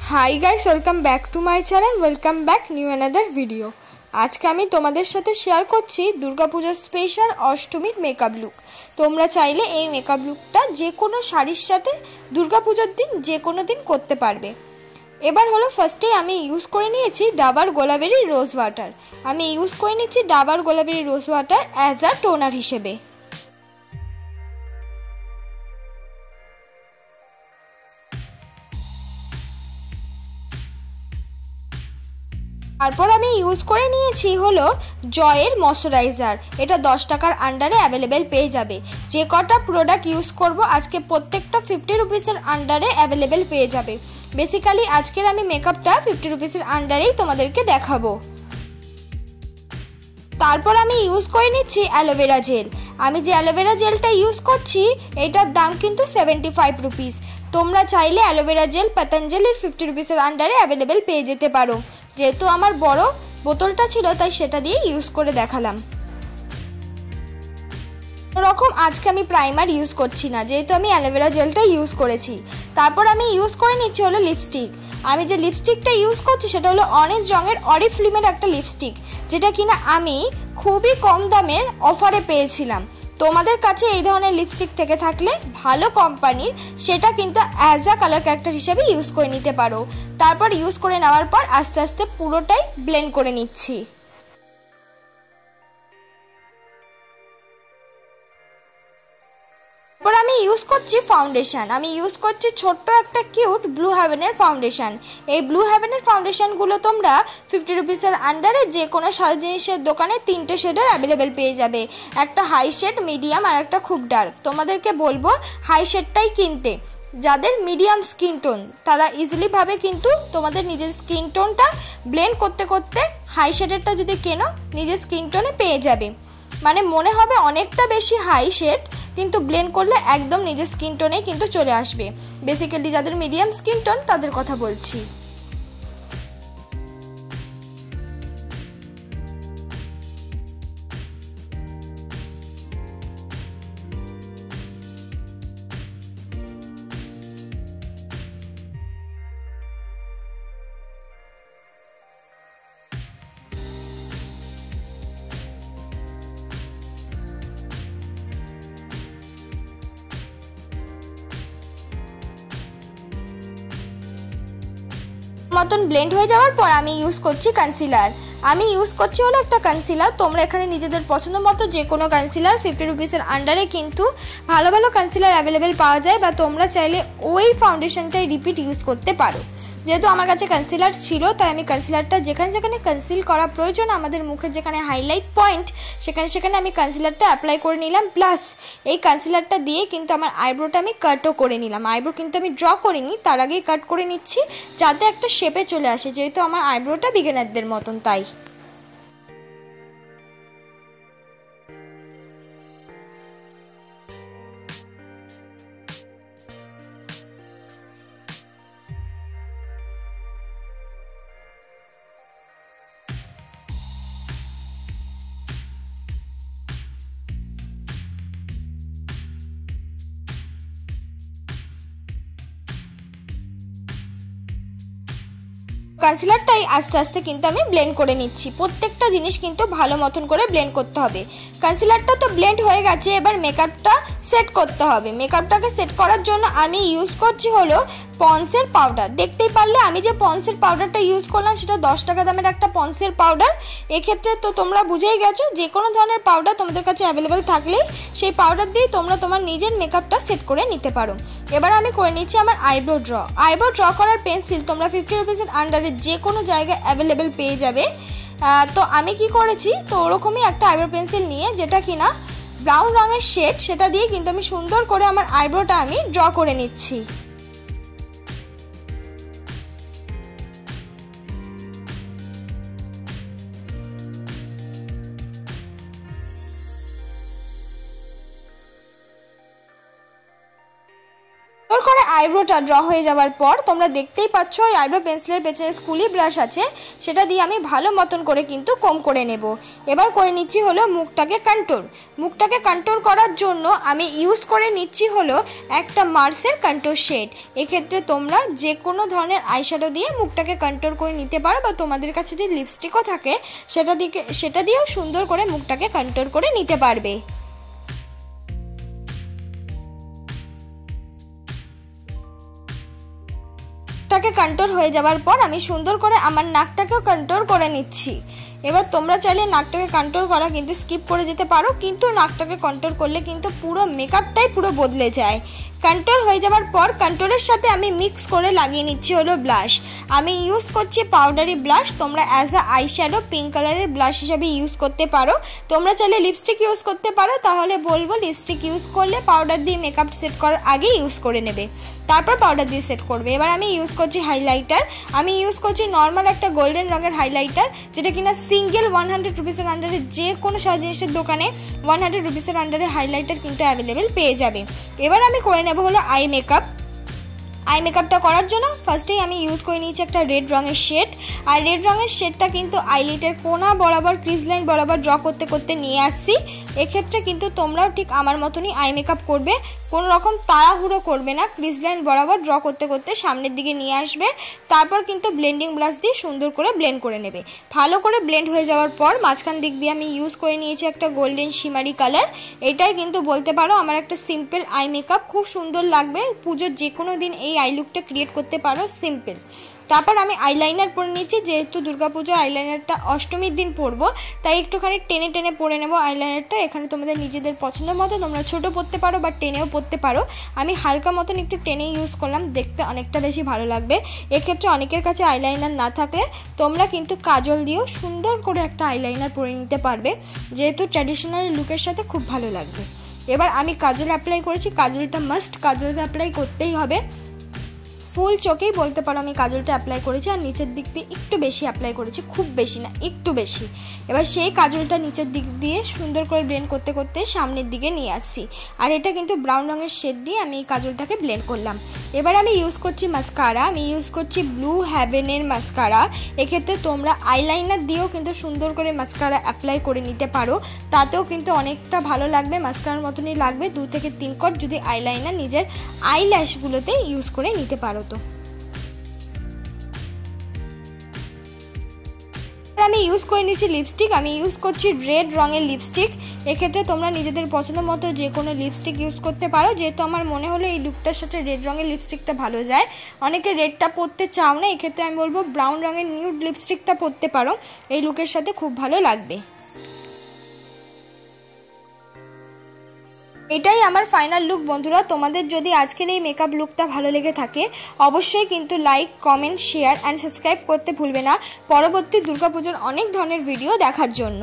High guys welcome back to my channel welcome back new another video. आज के आमी तोमादेर साथे शेयर करछि दुर्गा पूजा स्पेशल अष्टमीर मेकअप लुक। तोमरा चाइले এই मेकअप लुकटा जे कोनो शाड़ीर साथे दुर्गा पूजार दिन जे कोनो दिन करते पारबे। एबार हलो फार्स्टे आमी यूज करे निয়েছি डाबर गोलाबेरी रोज वाटार। आमी यूज करे निচ্ছি डाबर गोलाबेरी रोज वाटार एज अ टोनार हिसेबे। তারপর আমি ইউজ করে নিয়েছি হলো জয়ের ময়শ্চারাইজার। এটা 10 টাকার আন্ডারে अवेलेबल পেয়ে যাবে। যে কটা প্রোডাক্ট ইউজ করব আজকে প্রত্যেকটা 50 রুপিসের আন্ডারে अवेलेबल পেয়ে যাবে। বেসিক্যালি আজকের আমি মেকআপটা 50 রুপিসের আন্ডারেই তোমাদেরকে দেখাবো। তারপর আমি ইউজ করে নিচ্ছি অ্যালোভেরা জেল। আমি যে অ্যালোভেরা জেলটা ইউজ করছি এটার দাম কিন্তু 75 রুপিস। তোমরা চাইলে অ্যালোভেরা জেল পতঞ্জলির 50 রুপিসের আন্ডারে अवेलेबल পেয়ে যেতে পারো। যেহেতু আমার বড় বোতলটা ছিল তাই সেটা দিয়ে ইউজ করে দেখালাম। এরকম আজকে আমি প্রাইমার ইউজ করছি না, যেহেতু আমি অ্যালোভেরা জেলটা ইউজ করেছি। তারপর আমি ইউজ করে নিচ্ছি হলো লিপস্টিক। আমি যে লিপস্টিকটা ইউজ করছি সেটা হলো অরেঞ্জ রঙের অরিফ্লেমের একটা লিপস্টিক, যেটা কিনা আমি খুবই কম দামের অফারে পেয়েছিলাম। তোমাদের কাছে এই ধরনের লিপস্টিক থেকে থাকলে ভালো কোম্পানির সেটা কিন্তু অ্যাজ আ কালার ক্যারেক্টার হিসেবে ইউজ করে নিতে পারো। তারপর ইউজ করে নেওয়ার পর আস্তে আস্তে পুরোটাই ব্লেন্ড করে নিচ্ছি। তারপর আমি ইউজ করছি ফাউন্ডেশন। আমি ইউজ করছি ছোট্ট একটা কিউট ব্লু হেভেনের ফাউন্ডেশন। এই ব্লু হেভেনের ফাউন্ডেশনগুলো তোমরা 50 রুপিসের আন্ডারে যে কোনো সাজ জিনিসের দোকানে 3টে শেডের অ্যাভেলেবেল পেয়ে যাবে। একটা হাই শেড, মিডিয়াম আর একটা খুব ডার্ক। তোমাদেরকে বলবো হাই শেডটাই কিনতে। যাদের মিডিয়াম স্কিন টোন তারা ইজিলি ভাবে কিন্তু তোমাদের নিজের স্কিন টোনটা ব্লেন্ড করতে করতে হাই শেডেরটা যদি কেনো নিজের স্কিন টোনে পেয়ে যাবে। মানে মনে হবে অনেকটা বেশি হাই শেড, কিন্তু ব্লেন্ড করলে একদম নিজের স্কিন টোনে কিন্তু চলে আসবে। বেসিক্যালি যাদের মিডিয়াম স্কিন টোন তাদের কথা বলছি। মতন ব্লেন্ড হয়ে যাওয়ার পর আমি ইউজ করছি কনসিলার। আমি ইউজ করছি হলো একটা কনসিলার। তোমরা এখানে নিজেদের পছন্দ মতো যে কোনো কনসিলার 50 রুপিসের আন্ডারে কিন্তু ভালো ভালো কনসিলার অ্যাভেলেবেল পাওয়া যায়, বা তোমরা চাইলে ওই ফাউন্ডেশনটাই রিপিট ইউজ করতে পারো। যেহেতু আমার কাছে কনসিলার ছিল তাই আমি কনসিলারটা যেখানে যেখানে কনসিল করা প্রয়োজন, আমাদের মুখের যেখানে হাইলাইট পয়েন্ট সেখানে সেখানে আমি কনসিলারটা অ্যাপ্লাই করে নিলাম। প্লাস এই কনসিলারটা দিয়ে কিন্তু আমার আইব্রোটা আমি কাটও করে নিলাম। আইব্রো কিন্তু আমি ড্র করিনি, তার আগেই কাট করে নিচ্ছি যাতে একটা শেপে চলে আসে, যেহেতু আমার আইব্রোটা বিগিনারদের মতন তাই। কনসিলারটাই আস্তে আস্তে কিন্তু আমি ব্লেন্ড করে নিচ্ছি। প্রত্যেকটা জিনিস কিন্তু ভালো মতন করে ব্লেন্ড করতে হবে। কনসিলারটা তো ব্লেন্ড হয়ে গেছে, এবার মেকআপটা সেট করতে হবে। মেকআপটাকে সেট করার জন্য আমি ইউজ করছি হলো পন্সের পাউডার। দেখতেই পারলে আমি যে পন্সের পাউডারটা ইউজ করলাম সেটা 10 টাকা দামের একটা পন্সের পাউডার। এক্ষেত্রে তো তোমরা বুঝেই গেছো যে কোনো ধরনের পাউডার তোমাদের কাছে অ্যাভেলেবেল থাকলেই সেই পাউডার দিয়ে তোমরা তোমার নিজের মেকআপটা সেট করে নিতে পারো। এবার আমি করে নিচ্ছি আমার আইব্রো ড্র। আইব্রো ড্র করার পেন্সিল তোমরা 50 রুপিসের আন্ডারে যে কোনো জায়গায় অ্যাভেলেবেল পেয়ে যাবে। তো আমি কি করেছি, তো ওরকমই একটা আইব্রো পেন্সিল নিয়ে যেটা কিনা ব্রাউন রঙের শেড, সেটা দিয়ে কিন্তু আমি সুন্দর করে আমার আইব্রোটা আমি ড্র করে নিচ্ছি। করে আইব্রোটা ড্র হয়ে যাওয়ার পর তোমরা দেখতেই পাচ্ছ এই আইব্রো পেন্সিলের পেছনে স্কুলি ব্রাশ আছে, সেটা দিয়ে আমি ভালো মতন করে কিন্তু কম করে নেব। এবার করে নিচ্ছি হলো মুখটাকে কন্ট্যুর। মুখটাকে কন্ট্যুর করার জন্য আমি ইউজ করে নিচ্ছি হলো একটা মার্সের কন্ট্যুর শেড। এক্ষেত্রে তোমরা যে কোনো ধরনের আইশ্যাডো দিয়ে মুখটাকে কন্ট্যুর করে নিতে পারো, বা তোমাদের কাছে যদি লিপস্টিকও থাকে সেটা দিয়েও সুন্দর করে মুখটাকে কন্ট্যুর করে নিতে পারবে। মুখটাকে কন্ট্যুর হয়ে যাওয়ার পর আমি সুন্দর করে আমার নাকটাকেও কন্ট্যুর করে নিচ্ছি। এবার তোমরা চাইলে নাকটাকে কন্ট্যুর করা কিন্তু স্কিপ করে যেতে পারো, কিন্তু নাকটাকে কন্ট্যুর করলে কিন্তু পুরো মেকআপটাই পুরো বদলে যায়। কন্ট্যুর হয়ে যাওয়ার পর কন্ট্যুরের সাথে আমি মিক্স করে লাগিয়ে নিচ্ছি হলো ব্লাশ। আমি ইউজ করছি পাউডারি ব্লাশ, তোমরা অ্যাজ আ আইশ্যাডো পিঙ্ক কালারের ব্লাশ হিসাবে ইউজ করতে পারো। তোমরা চাইলে লিপস্টিক ইউজ করতে পারো, তাহলে বলবো লিপস্টিক ইউজ করলে পাউডার দিয়ে মেকআপ সেট করার আগে ইউজ করে নেবে, তারপর পাউডার দিয়ে সেট করবে। এবার আমি ইউজ করছি হাইলাইটার। আমি ইউজ করছি নর্মাল একটা গোল্ডেন রঙের হাইলাইটার, যেটা কিনা সিঙ্গেল 100 রুপিসের আন্ডারে যে কোনো সাজ জিনিসের দোকানে 100 রুপিসের আন্ডারে হাইলাইটার কিন্তু অ্যাভেলেবেল পেয়ে যাবে। এবার আমি করে নেব হলো আই মেকআপ। আই মেকআপটা করার জন্য ফার্স্টেই আমি ইউজ করে নিয়েছি একটা রেড রঙের শেড। আর রেড রঙের শেডটা কিন্তু আইলিটের কোনা বরাবর ক্রিজ লাইন বরাবর ড্র করতে করতে নিয়ে আসছি। এক্ষেত্রে কিন্তু তোমরাও ঠিক আমার মতনই আই মেকআপ করবে, কোনো রকম তাড়াহুড়ো করবে না, ক্রিজ লাইন বরাবর ড্র করতে করতে সামনের দিকে নিয়ে আসবে। তারপর কিন্তু ব্লেন্ডিং ব্রাশ দিয়ে সুন্দর করে ব্লেন্ড করে নেবে। ভালো করে ব্লেন্ড হয়ে যাওয়ার পর মাঝখান দিক দিয়ে আমি ইউজ করে নিয়েছি একটা গোল্ডেন শিমারি কালার। এটাই কিন্তু বলতে পারো আমার একটা সিম্পল আই মেকআপ, খুব সুন্দর লাগবে। পুজোর যে কোনো দিন এই আই লুকটা ক্রিয়েট করতে পারো সিম্পল। তারপর আমি আইলাইনার পরে নিচ্ছি, যেহেতু দুর্গাপুজো আইলাইনারটা অষ্টমীর দিন পরবো, তাই একটুখানি টেনে টেনে পরে নেবো আইলাইনারটা। এখানে তোমাদের নিজেদের পছন্দ মতো তোমরা ছোটো পরতে পারো বা টেনেও পরতে পারো। আমি হালকা মতন একটু টেনে ইউজ করলাম, দেখতে অনেকটা বেশি ভালো লাগবে। এক্ষেত্রে অনেকের কাছে আইলাইনার না থাকলে তোমরা কিন্তু কাজল দিয়েও সুন্দর করে একটা আইলাইনার পরে নিতে পারবে, যেহেতু ট্র্যাডিশনাল লুকের সাথে খুব ভালো লাগবে। এবার আমি কাজল অ্যাপ্লাই করেছি, কাজলটা মাস্ট কাজলটা অ্যাপ্লাই করতেই হবে। ফুল চোখেই বলতে পারো আমি কাজলটা অ্যাপ্লাই করেছি, আর নিচের দিক দিয়ে একটু বেশি অ্যাপ্লাই করেছি, খুব বেশি না একটু বেশি। এবার সেই কাজলটা নিচের দিক দিয়ে সুন্দর করে ব্লেন্ড করতে করতে সামনের দিকে নিয়ে আসছি। আর এটা কিন্তু ব্রাউন রঙের শেড দিয়ে আমি এই কাজলটাকে ব্লেন্ড করলাম। এবার আমি ইউজ করছি মাস্কারা। আমি ইউজ করছি ব্লু হেভেনের মাস্কারা। এক্ষেত্রে তোমরা আইলাইনার দিয়েও কিন্তু সুন্দর করে মাস্কারা অ্যাপ্লাই করে নিতে পারো, তাতেও কিন্তু অনেকটা ভালো লাগবে, মাস্কারার মতনই লাগবে। 2 থেকে 3 কট যদি আইলাইনার নিজের আইল্যাশগুলোতে ইউজ করে নিতে পারো। তো আমি ইউজ করে নিচ্ছি লিপস্টিক। আমি ইউজ করছি রেড রঙের লিপস্টিক। এক্ষেত্রে তোমরা নিজেদের পছন্দ মতো যে কোনো লিপস্টিক ইউজ করতে পারো, যেহেতু আমার মনে হলো এই লুকটার সাথে রেড রঙের লিপস্টিকটা ভালো যায়। অনেকে রেডটা পরতে চাও না, এক্ষেত্রে আমি বলবো ব্রাউন রঙের নিউড লিপস্টিকটা পরতে পারো, এই লুকের সাথে খুব ভালো লাগবে। এটাই আমার ফাইনাল লুক বন্ধুরা। তোমাদের যদি আজকের এই মেকআপ লুকটা ভালো লেগে থাকে অবশ্যই কিন্তু like, comment, share and subscribe করতে ভুলবে না পরবর্তী দুর্গাপুজোর অনেক ধরনের ভিডিও দেখার জন্য।